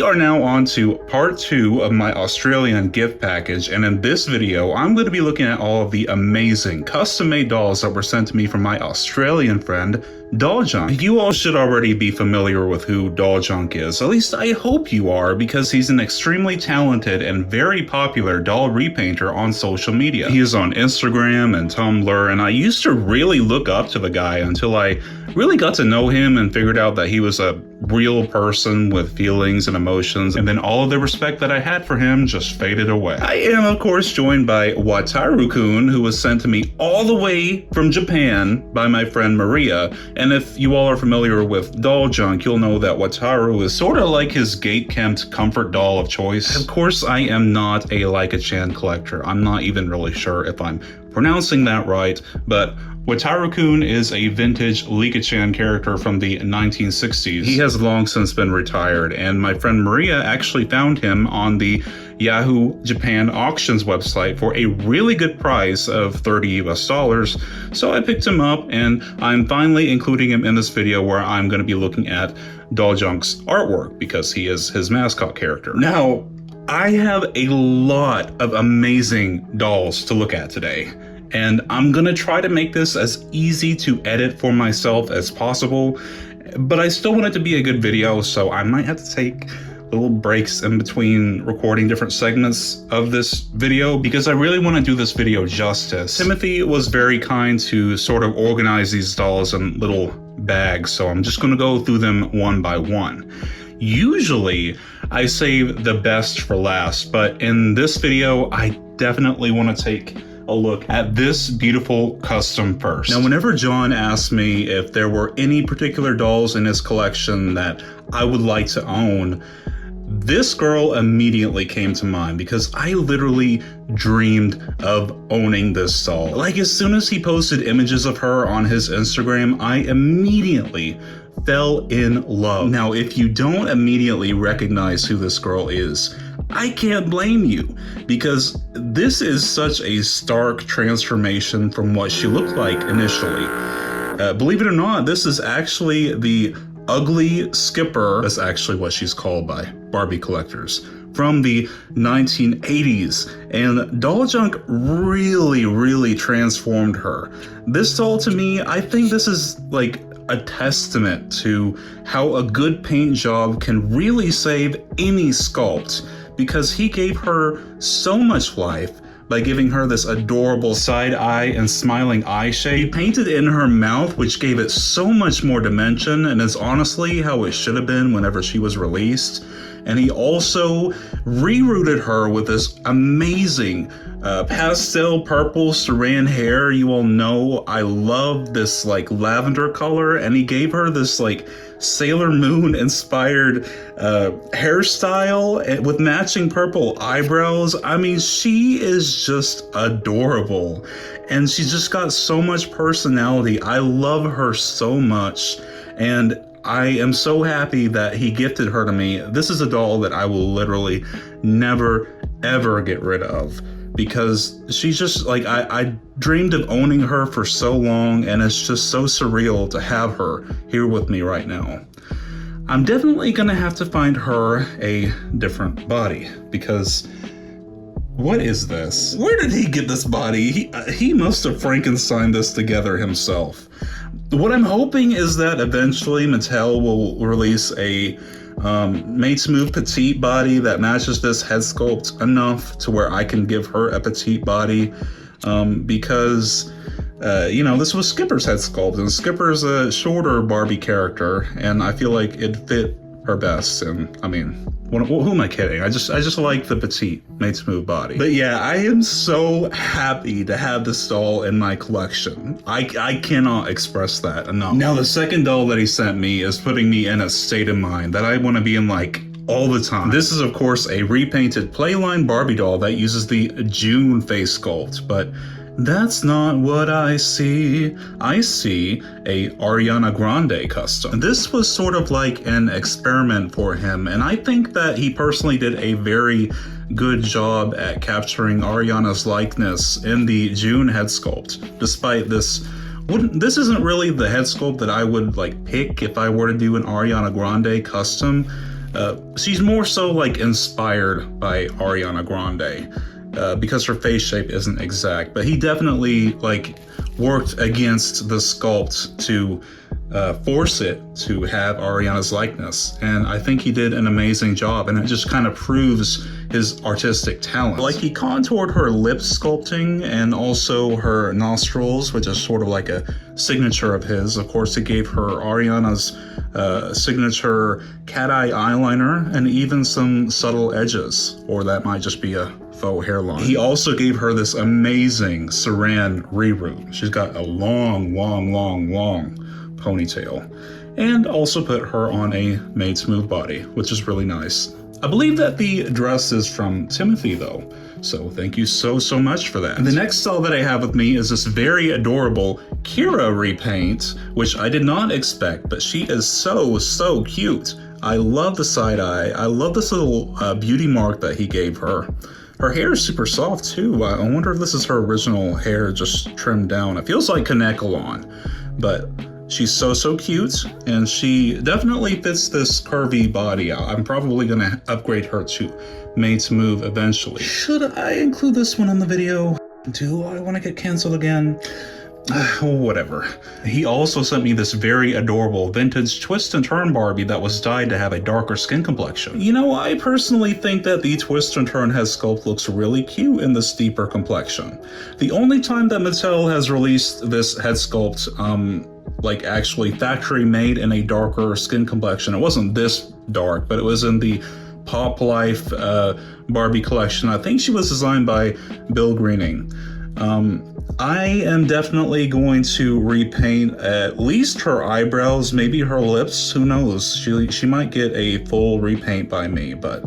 are now on to part 2 of my Australian gift package, and in this video I'm going to be looking at all of the amazing custom-made dolls that were sent to me from my Australian friend Dolljunk. You all should already be familiar with who Dolljunk is, at least I hope you are, because he's an extremely talented and very popular doll repainter on social media. He is on Instagram and Tumblr, and I used to really look up to the guy until I really got to know him and figured out that he was a real person with feelings and emotions, and then all of the respect that I had for him just faded away. I am of course joined by Watarukun, who was sent to me all the way from Japan by my friend Maria, and if you all are familiar with Dolljunk, you'll know that Wataru is sort of like his gate-kept comfort doll of choice. Of course, I am not a Leica-chan collector. I'm not even really sure if I'm pronouncing that right, but Watarukun is a vintage Leica-chan character from the 1960s. He has long since been retired, and my friend Maria actually found him on the Yahoo Japan auctions website for a really good price of $30 US. So I picked him up, and I'm finally including him in this video where I'm going to be looking at Dolljunk's artwork because he is his mascot character. Now, I have a lot of amazing dolls to look at today, and I'm gonna try to make this as easy to edit for myself as possible, but I still want it to be a good video, so I might have to take little breaks in between recording different segments of this video because I really want to do this video justice. Timothy was very kind to sort of organize these dolls in little bags, so I'm just gonna go through them one by one. Usually I save the best for last, but in this video I definitely want to take a look at this beautiful custom first. Now, whenever John asked me if there were any particular dolls in his collection that I would like to own, this girl immediately came to mind because I literally dreamed of owning this doll. Like, as soon as he posted images of her on his Instagram, I immediately fell in love. Now, if you don't immediately recognize who this girl is, I can't blame you, because this is such a stark transformation from what she looked like initially. Believe it or not, this is actually the ugly Skipper. That's actually what she's called by Barbie collectors, from the 1980s, and Dolljunk really transformed her. This doll, to me, I think this is like a testament to how a good paint job can really save any sculpt, because he gave her so much life by giving her this adorable side eye and smiling eye shape. He painted in her mouth, which gave it so much more dimension, and is honestly how it should have been whenever she was released. And he also rerouted her with this amazing pastel purple saran hair. You all know I love this like lavender color, and he gave her this like Sailor Moon inspired hairstyle with matching purple eyebrows. I mean, she is just adorable, and she's just got so much personality. I love her so much, and I am so happy that he gifted her to me. This is a doll that I will literally never ever get rid of, because she's just like, I dreamed of owning her for so long, and it's just so surreal to have her here with me right now. I'm definitely gonna have to find her a different body, because what is this? Where did he get this body? He must have Frankensteined this together himself. What I'm hoping is that eventually Mattel will release a made to move petite body that matches this head sculpt enough to where I can give her a petite body, because you know, this was Skipper's head sculpt, and Skipper's a shorter Barbie character, and I feel like it fit her best. And I mean, who am I kidding? I just like the petite made to move body. But yeah, I am so happy to have this doll in my collection. I cannot express that enough. Now, the second doll that he sent me is putting me in a state of mind that I want to be in like all the time. This is of course a repainted Playline Barbie doll that uses the June face sculpt, but that's not what I see. I see a Ariana Grande custom. This was sort of like an experiment for him, and I think that he personally did a very good job at capturing Ariana's likeness in the June head sculpt, despite this this isn't really the head sculpt that I would like pick if I were to do an Ariana Grande custom. She's more so like inspired by Ariana Grande because her face shape isn't exact, but he definitely like worked against the sculpt to force it to have Ariana's likeness, and I think he did an amazing job, and it just kind of proves his artistic talent. Like, he contoured her lip sculpting and also her nostrils, which is sort of like a signature of his. Of course, he gave her Ariana's signature cat eye eyeliner and even some subtle edges, or that might just be a faux hairline. He also gave her this amazing Saran reroot. She's got a long ponytail, and also put her on a made smooth body, which is really nice. I believe that the dress is from Timothy though, so thank you so much for that. And the next style that I have with me is this very adorable Kira repaint, which I did not expect, but she is so cute. I love the side eye. I love this little beauty mark that he gave her. Her hair is super soft too. I wonder if this is her original hair just trimmed down. It feels like Kanekalon, but she's so cute, and she definitely fits this curvy body out. I'm probably gonna upgrade her to made to move eventually. Should I include this one in the video? Do I want to get canceled again? Whatever. He also sent me this very adorable vintage twist and turn Barbie that was dyed to have a darker skin complexion. You know, I personally think that the twist and turn head sculpt looks really cute in this deeper complexion. The only time that Mattel has released this head sculpt, like actually factory made in a darker skin complexion, it wasn't this dark, but it was in the Pop Life Barbie collection. I think she was designed by Bill Greening. I am definitely going to repaint at least her eyebrows, maybe her lips, who knows? She might get a full repaint by me, but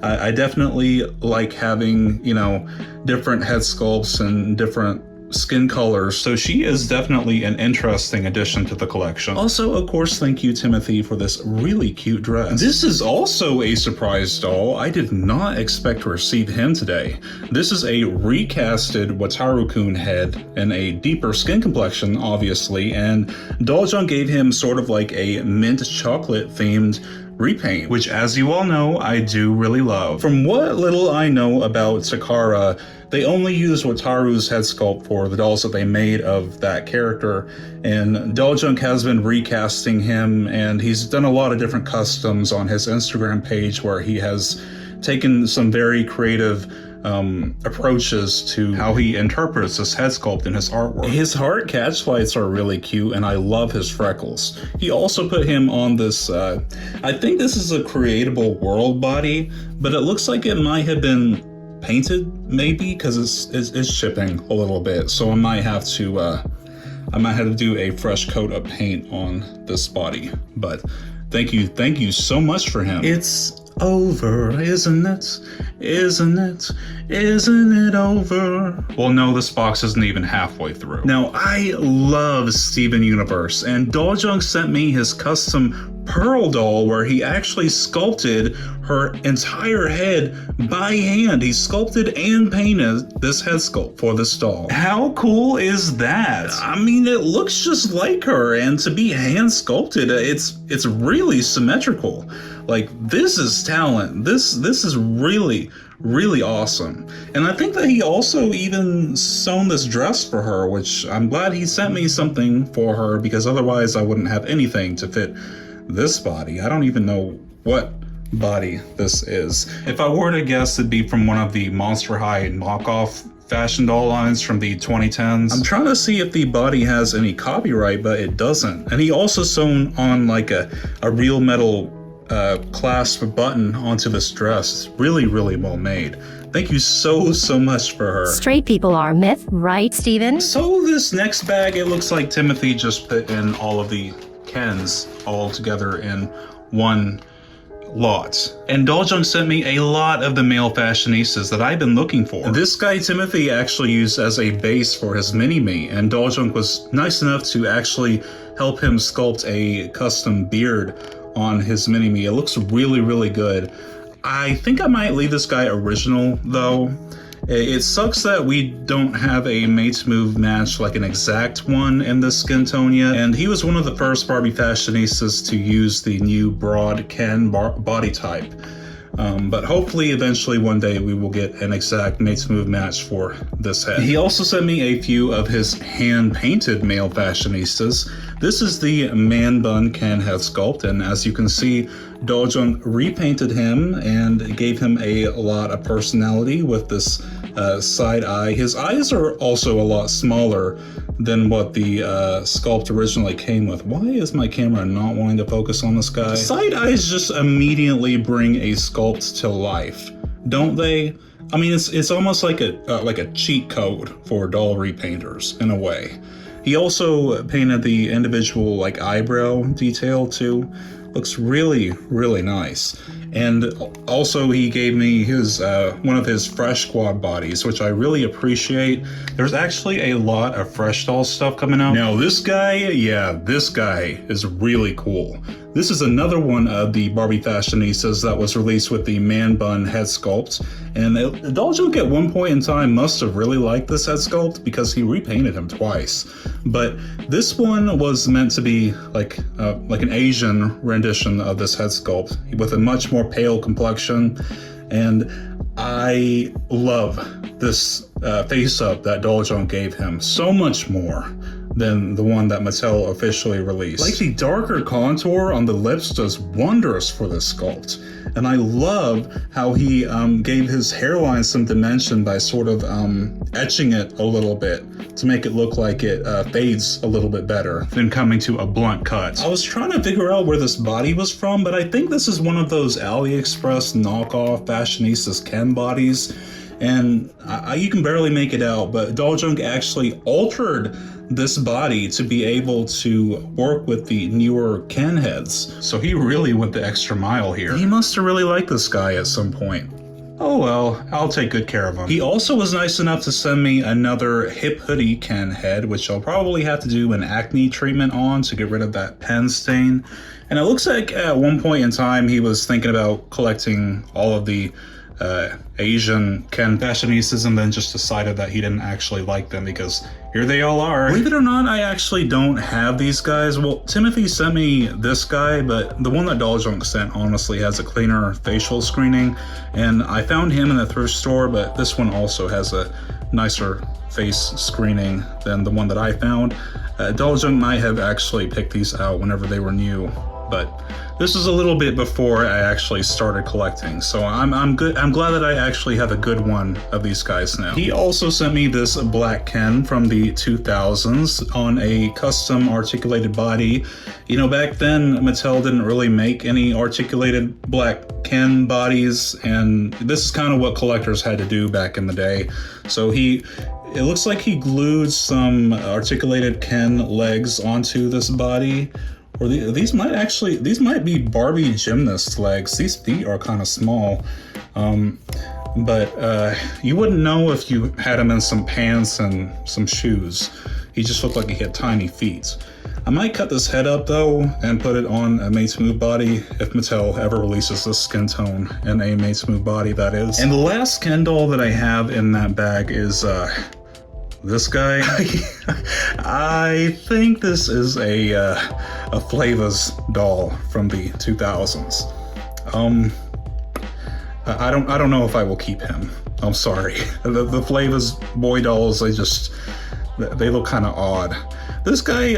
I definitely like having, you know, different head sculpts and different skin colors, so she is definitely an interesting addition to the collection. Also, of course, thank you, Timothy, for this really cute dress. This is also a surprise doll. I did not expect to receive him today. This is a recasted Watarukun head in a deeper skin complexion, obviously, and Daljung gave him sort of like a mint chocolate themed repaint, which, as you all know, I do really love. From what little I know about Takara, they only use Wataru's head sculpt for the dolls that they made of that character, and Dolljunk has been recasting him, and he's done a lot of different customs on his Instagram page where he has taken some very creative approaches to how he interprets this head sculpt in his artwork. His heart catch lights are really cute, and I love his freckles. He also put him on this, I think this is a creatable world body, but it looks like it might have been painted, maybe, because it's shipping a little bit, so I might have to do a fresh coat of paint on this body. But thank you so much for him. It's over, isn't it? Isn't it over? Well, no, this box isn't even halfway through. Now, I love Steven Universe, and Dolljunk sent me his custom Pearl doll where he actually sculpted her entire head by hand. He sculpted and painted this head sculpt for this doll. How cool is that? I mean, it looks just like her, and to be hand sculpted, it's really symmetrical. Like, this is talent. This is really awesome. And I think that he also even sewn this dress for her, which I'm glad he sent me something for her, because otherwise I wouldn't have anything to fit this body. I don't even know what body this is. If I were to guess, it'd be from one of the Monster High knockoff fashion doll lines from the 2010s. I'm trying to see if the body has any copyright, but it doesn't. And he also sewn on like a real metal clasp button onto this dress. It's really well made. Thank you so much for her. Straight people are a myth, right, Steven? So this next bag, it looks like Timothy just put in all of the Kens all together in one lot. And Daljung sent me a lot of the male fashionistas that I've been looking for. This guy Timothy actually used as a base for his mini-me, and Daljung was nice enough to actually help him sculpt a custom beard on his mini-me. It looks really good. I think I might leave this guy original though, It sucks that we don't have a Mates Move match, like an exact one in this skin tone yet, and he was one of the first Barbie fashionistas to use the new broad Ken body type. But hopefully eventually one day we will get an exact Mates Move match for this head. He also sent me a few of his hand-painted male fashionistas. This is the man bun Ken head sculpt, and as you can see, Daljung repainted him and gave him a lot of personality with this side eye. His eyes are also a lot smaller than what the sculpt originally came with. Why is my camera not wanting to focus on this guy? Side eyes just immediately bring a sculpt to life, don't they? I mean, it's almost like a cheat code for doll repainters in a way. He also painted the individual like eyebrow detail too. Looks really, really nice. And also he gave me his one of his fresh squad bodies, which I really appreciate. There's actually a lot of fresh doll stuff coming out. Now this guy, yeah, this guy is really cool. This is another one of the Barbie fashionistas that was released with the man bun head sculpt. And Daljunk at one point in time must have really liked this head sculpt because he repainted him twice. But this one was meant to be like an Asian rendition of this head sculpt with a much more pale complexion. And I love this face up that Dolljunk gave him so much more than the one that Mattel officially released. Like the darker contour on the lips does wonders for this sculpt. And I love how he gave his hairline some dimension by sort of etching it a little bit to make it look like it fades a little bit better than coming to a blunt cut. I was trying to figure out where this body was from, but I think this is one of those AliExpress knockoff fashionistas Ken bodies. And you can barely make it out, but Daljung actually altered this body to be able to work with the newer Ken heads. So he really went the extra mile here. He must have really liked this guy at some point. Oh well, I'll take good care of him. He also was nice enough to send me another hip hoodie Ken head, which I'll probably have to do an acne treatment on to get rid of that pen stain. And it looks like at one point in time he was thinking about collecting all of the Asian Ken fashionistas and then just decided that he didn't actually like them because here they all are. Believe it or not, I actually don't have these guys. Well, Timothy sent me this guy, but the one that Dolljunk sent honestly has a cleaner facial screening, and I found him in the thrift store, but this one also has a nicer face screening than the one that I found. Dolljunk might have actually picked these out whenever they were new, but this is a little bit before I actually started collecting, so I'm good. I'm glad that I actually have a good one of these guys now. He also sent me this black Ken from the 2000s on a custom articulated body. You know, back then Mattel didn't really make any articulated black Ken bodies, and this is kind of what collectors had to do back in the day. So it looks like he glued some articulated Ken legs onto this body. Or these might be Barbie gymnast legs. These feet are kind of small, but you wouldn't know if you had him in some pants and some shoes. He just looked like he had tiny feet. I might cut this head up though and put it on a Mates Move body if Mattel ever releases this skin tone in a Mates Move body, that is. And the last Ken doll that I have in that bag is this guy. I think this is a Flavas doll from the 2000s. I don't know if I will keep him. I'm sorry. The Flavas boy dolls, they look kind of odd. This guy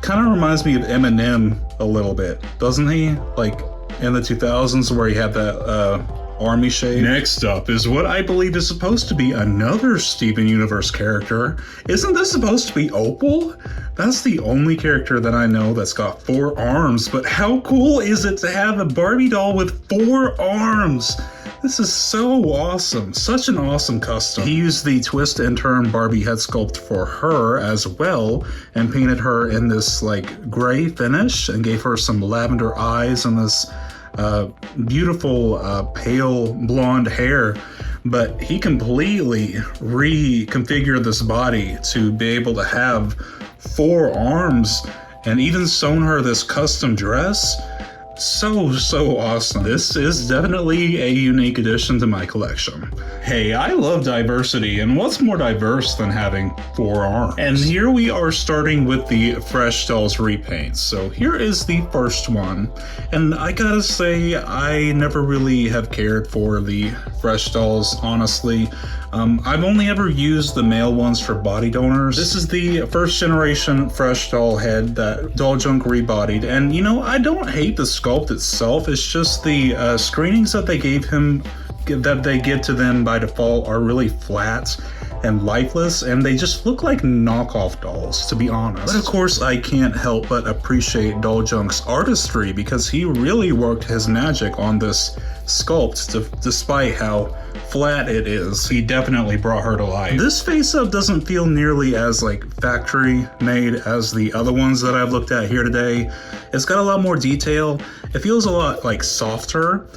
kind of reminds me of Eminem a little bit, doesn't he? Like in the 2000s where he had that army shade. Next up is what I believe is supposed to be another Steven Universe character. Isn't this supposed to be Opal? That's the only character that I know that's got 4 arms, but how cool is it to have a Barbie doll with 4 arms? This is so awesome. Such an awesome custom. He used the twist and turn Barbie head sculpt for her as well and painted her in this gray finish and gave her some lavender eyes and this beautiful pale blonde hair, but he completely reconfigured this body to be able to have 4 arms and even sewn her this custom dress. So awesome. This is definitely a unique addition to my collection. Hey, I love diversity, and what's more diverse than having 4 arms? And here we are starting with the Fresh Dolls repaints. So here is the first one, and I gotta say, I never really have cared for the Fresh Dolls, honestly. I've only ever used the male ones for body donors. This is the first generation Fresh Doll head that Daljung rebodied, and you know, I don't hate the sculpt itself. It's just the screenings that they gave him, that they give to them by default, are really flat and lifeless, and they just look like knockoff dolls, to be honest. But of course, I can't help but appreciate Doljunk's artistry, because he really worked his magic on this sculpt, despite how flat it is. He definitely brought her to life. This face-up doesn't feel nearly as like factory made as the other ones that I've looked at here today. It's got a lot more detail. It feels a lot like softer,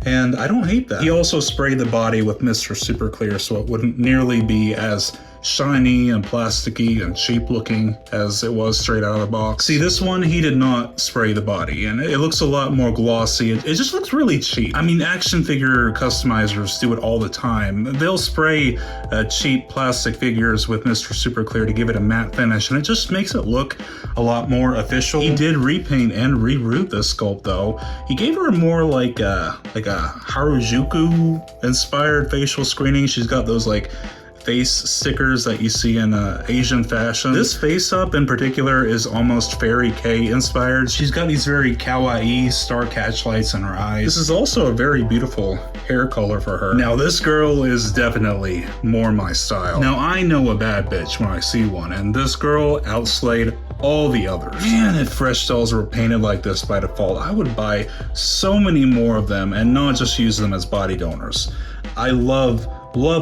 and I don't hate that. He also sprayed the body with Mr. Super Clear, so it wouldn't nearly be as shiny and plasticky and cheap looking as it was straight out of the box. See, this one, he did not spray the body, and it looks a lot more glossy. It just looks really cheap. I mean, action figure customizers do it all the time. They'll spray cheap plastic figures with Mr. Super Clear to give it a matte finish, and it just makes it look a lot more official. He did repaint and reroot this sculpt, though. He gave her more like a Harajuku inspired facial screening. She's got those like face stickers that you see in Asian fashion. This face up in particular is almost Fairy K inspired. She's got these very kawaii star catch lights in her eyes. This is also a very beautiful hair color for her. Now this girl is definitely more my style. Now I know a bad bitch when I see one, and this girl outslayed all the others. Man, if Fresh Dolls were painted like this by default, I would buy so many more of them and not just use them as body donors. I love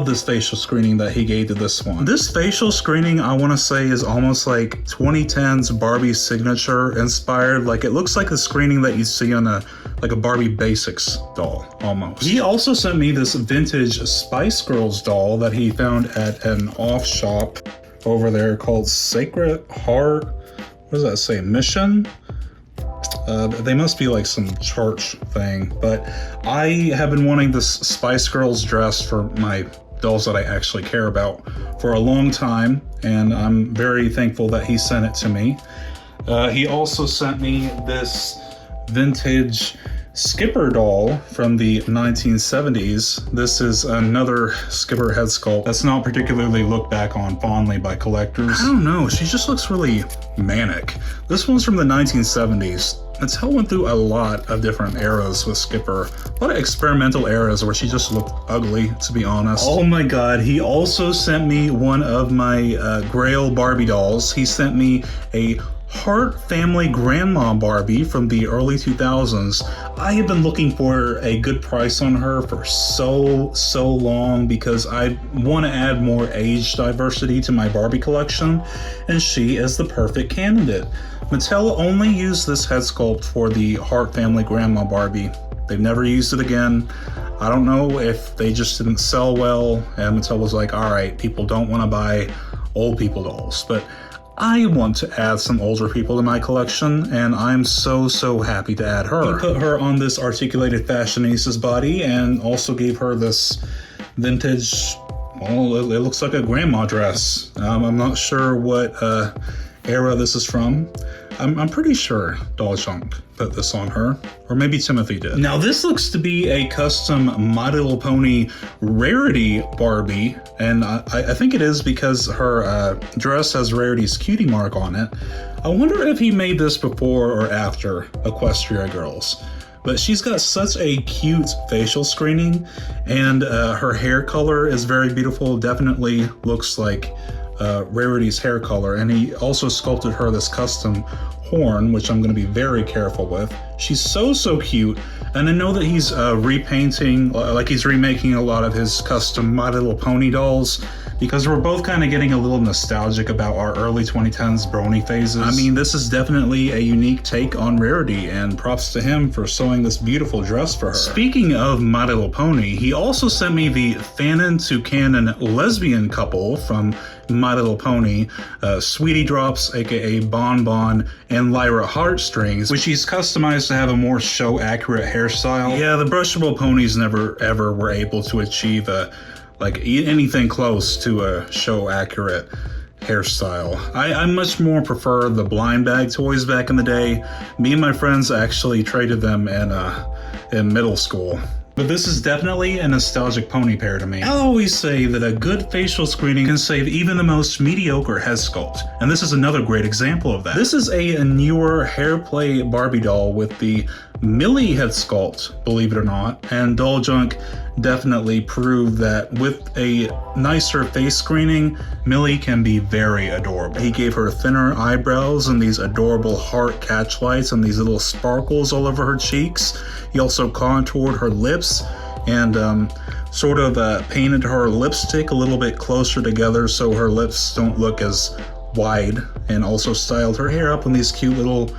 this facial screening that he gave to this one. This facial screening, I want to say, is almost like 2010's Barbie signature inspired. Like, it looks like the screening that you see on a Barbie Basics doll, almost. He also sent me this vintage Spice Girls doll that he found at an off shop over there called Sacred Heart. What does that say? Mission? They must be like some church thing, but I have been wanting this Spice Girls dress for my dolls that I actually care about for a long time, and I'm very thankful that he sent it to me. He also sent me this vintage Skipper doll from the 1970s. This is another Skipper head sculpt that's not particularly looked back on fondly by collectors. I don't know, she just looks really manic. This one's from the 1970s. Mattel went through a lot of different eras with Skipper. A lot of experimental eras where she just looked ugly, to be honest. Oh my god, he also sent me one of my Grail Barbie dolls. He sent me a Hart Family Grandma Barbie from the early 2000s. I have been looking for a good price on her for so long because I want to add more age diversity to my Barbie collection, and she is the perfect candidate. Mattel only used this head sculpt for the Hart Family Grandma Barbie. They've never used it again. I don't know if they just didn't sell well and Mattel was like, all right, people don't want to buy old people dolls, but I want to add some older people to my collection, and I'm so happy to add her. He put her on this articulated fashionistas body and also gave her this vintage, well, it looks like a grandma dress. I'm not sure what era this is from. I'm pretty sure Dolljunk put this on her, or maybe Timothy did. Now this looks to be a custom My Little Pony Rarity Barbie, and I think it is because her dress has Rarity's cutie mark on it. I wonder if he made this before or after Equestria Girls. But she's got such a cute facial screening, and her hair color is very beautiful. Definitely looks like Rarity's hair color, and he also sculpted her this custom horn, which I'm going to be very careful with. She's so cute, and I know that he's repainting, like he's remaking a lot of his custom My Little Pony dolls, because we're both kind of getting a little nostalgic about our early 2010s brony phases. I mean, this is definitely a unique take on Rarity, and props to him for sewing this beautiful dress for her. Speaking of My Little Pony, he also sent me the Fanon to Canon lesbian couple from My Little Pony, Sweetie Drops, aka Bon Bon, and Lyra Heartstrings, which he's customized to have a more show-accurate hairstyle. Yeah, the brushable ponies never ever were able to achieve anything close to a show-accurate hairstyle. I much more prefer the blind bag toys back in the day. Me and my friends actually traded them in middle school. But this is definitely a nostalgic pony pair to me. I'll always say that a good facial screening can save even the most mediocre head sculpt, and this is another great example of that. This is a newer hair play Barbie doll with the Millie head sculpt, believe it or not, and Dolljunk definitely proved that with a nicer face screening, Millie can be very adorable. He gave her thinner eyebrows and these adorable heart catch lights and these little sparkles all over her cheeks. He also contoured her lips and painted her lipstick a little bit closer together so her lips don't look as wide, and also styled her hair up in these cute little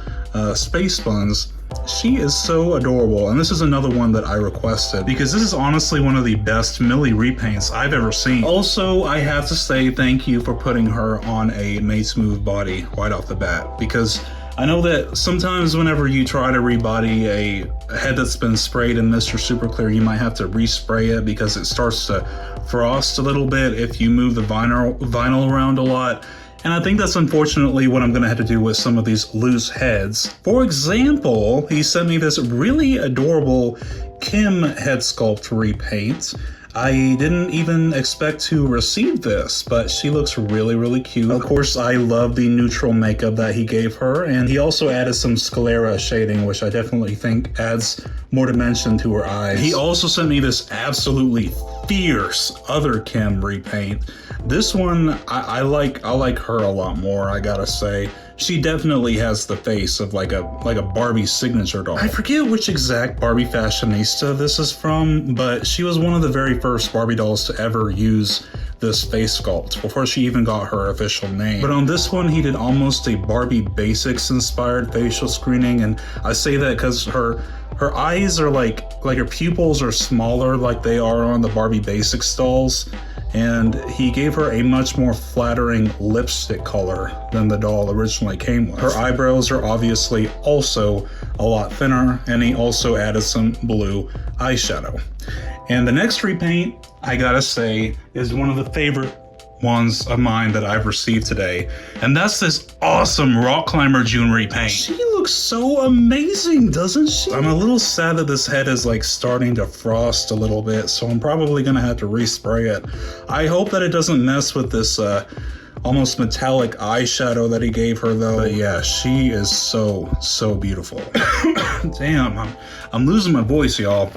space buns. She is so adorable, and this is another one that I requested because this is honestly one of the best Millie repaints I've ever seen. Also, I have to say thank you for putting her on a Made Smooth body right off the bat, because I know that sometimes whenever you try to rebody a head that's been sprayed in Mr. Super Clear, you might have to respray it because it starts to frost a little bit if you move the vinyl around a lot. And I think that's unfortunately what I'm going to have to do with some of these loose heads. For example, he sent me this really adorable Kim head sculpt repaint. I didn't even expect to receive this, but she looks really, really cute. Of course, I love the neutral makeup that he gave her, and he also added some sclera shading, which I definitely think adds more dimension to her eyes. He also sent me this absolutely fierce other Kim repaint. This one, I like her a lot more, I gotta say. She definitely has the face of like a Barbie signature doll. I forget which exact Barbie fashionista this is from, but she was one of the very first Barbie dolls to ever use this face sculpt before she even got her official name. But on this one, he did almost a Barbie Basics inspired facial screening, and I say that because her eyes are like her pupils are smaller like they are on the Barbie Basics dolls. And he gave her a much more flattering lipstick color than the doll originally came with. Her eyebrows are obviously also a lot thinner, and he also added some blue eyeshadow. And the next repaint, I gotta say, is one of the favorite ones of mine that I've received today, and that's this awesome Rock Climber June repaint. She looks so amazing, doesn't she? I'm a little sad that this head is like starting to frost a little bit, so I'm probably gonna have to respray it. I hope that it doesn't mess with this almost metallic eyeshadow that he gave her though. But yeah, she is so beautiful. Damn, I'm losing my voice, y'all.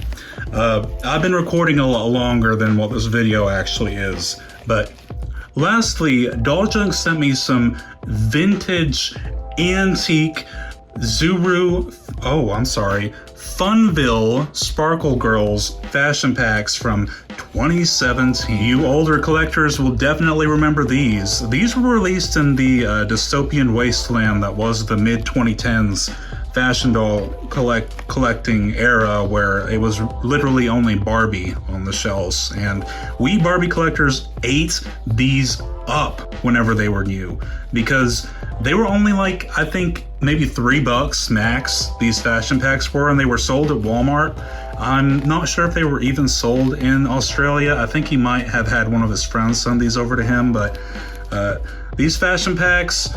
I've been recording a lot longer than what this video actually is, but lastly, Daljung sent me some vintage, antique Funville Sparkle Girls fashion packs from 2017. You older collectors will definitely remember these. These were released in the dystopian wasteland that was the mid-2010s fashion doll collecting era, where it was literally only Barbie on the shelves, and we Barbie collectors ate these up whenever they were new, because they were only like, I think maybe $3 max, these fashion packs were, and they were sold at Walmart. I'm not sure if they were even sold in Australia. I think he might have had one of his friends send these over to him, but these fashion packs,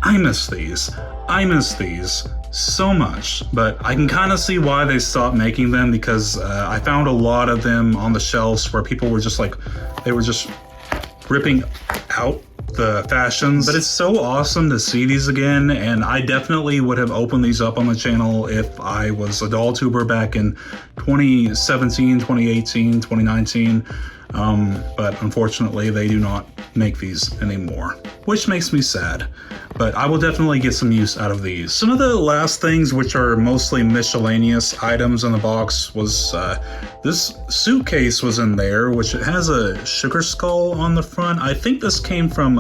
I miss these so much, but I can kind of see why they stopped making them, because I found a lot of them on the shelves where people were just like, they were just ripping out the fashions. But it's so awesome to see these again, and I definitely would have opened these up on the channel if I was a doll tuber back in 2017, 2018, 2019. But unfortunately they do not make these anymore, which makes me sad, but I will definitely get some use out of these. Some of the last things, which are mostly miscellaneous items in the box, was this suitcase was in there, which it has a sugar skull on the front. I think this came from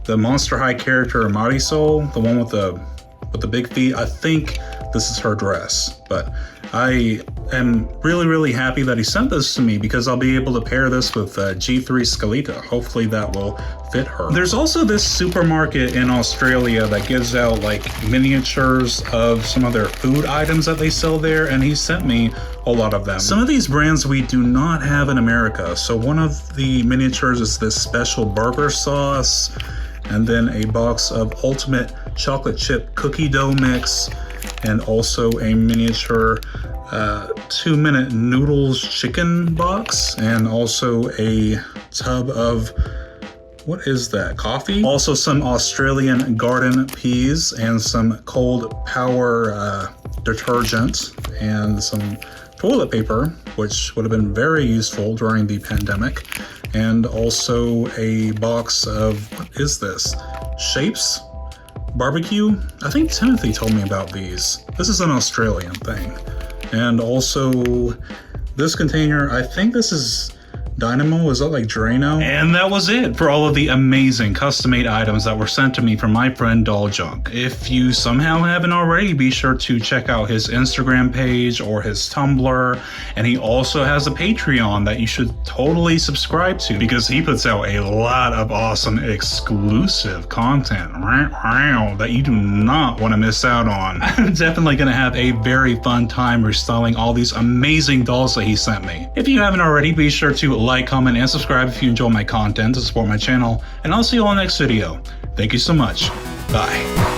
the Monster High character Marisol, the one with the big feet. I think this is her dress, but I am really happy that he sent this to me because I'll be able to pair this with G3 Scalita. Hopefully that will fit her. There's also this supermarket in Australia that gives out like miniatures of some of their food items that they sell there, and he sent me a lot of them. Some of these brands we do not have in America. So one of the miniatures is this special burger sauce, and then a box of ultimate chocolate chip cookie dough mix, and also a miniature 2-minute noodles chicken box, and also a tub of, what is that, coffee? Also some Australian garden peas and some cold power detergent and some toilet paper, which would have been very useful during the pandemic, and also a box of, what is this, Shapes barbecue? I think Timothy told me about these. This is an Australian thing. And also this container, I think this is Dynamo, is that like Drano? And that was it for all of the amazing custom-made items that were sent to me from my friend Dolljunk. If you somehow haven't already, be sure to check out his Instagram page or his Tumblr, and he also has a Patreon that you should totally subscribe to because he puts out a lot of awesome exclusive content that you do not want to miss out on. I'm definitely going to have a very fun time restyling all these amazing dolls that he sent me. If you haven't already, be sure to like, comment, and subscribe if you enjoy my content to support my channel, and I'll see you all in the next video. Thank you so much. Bye.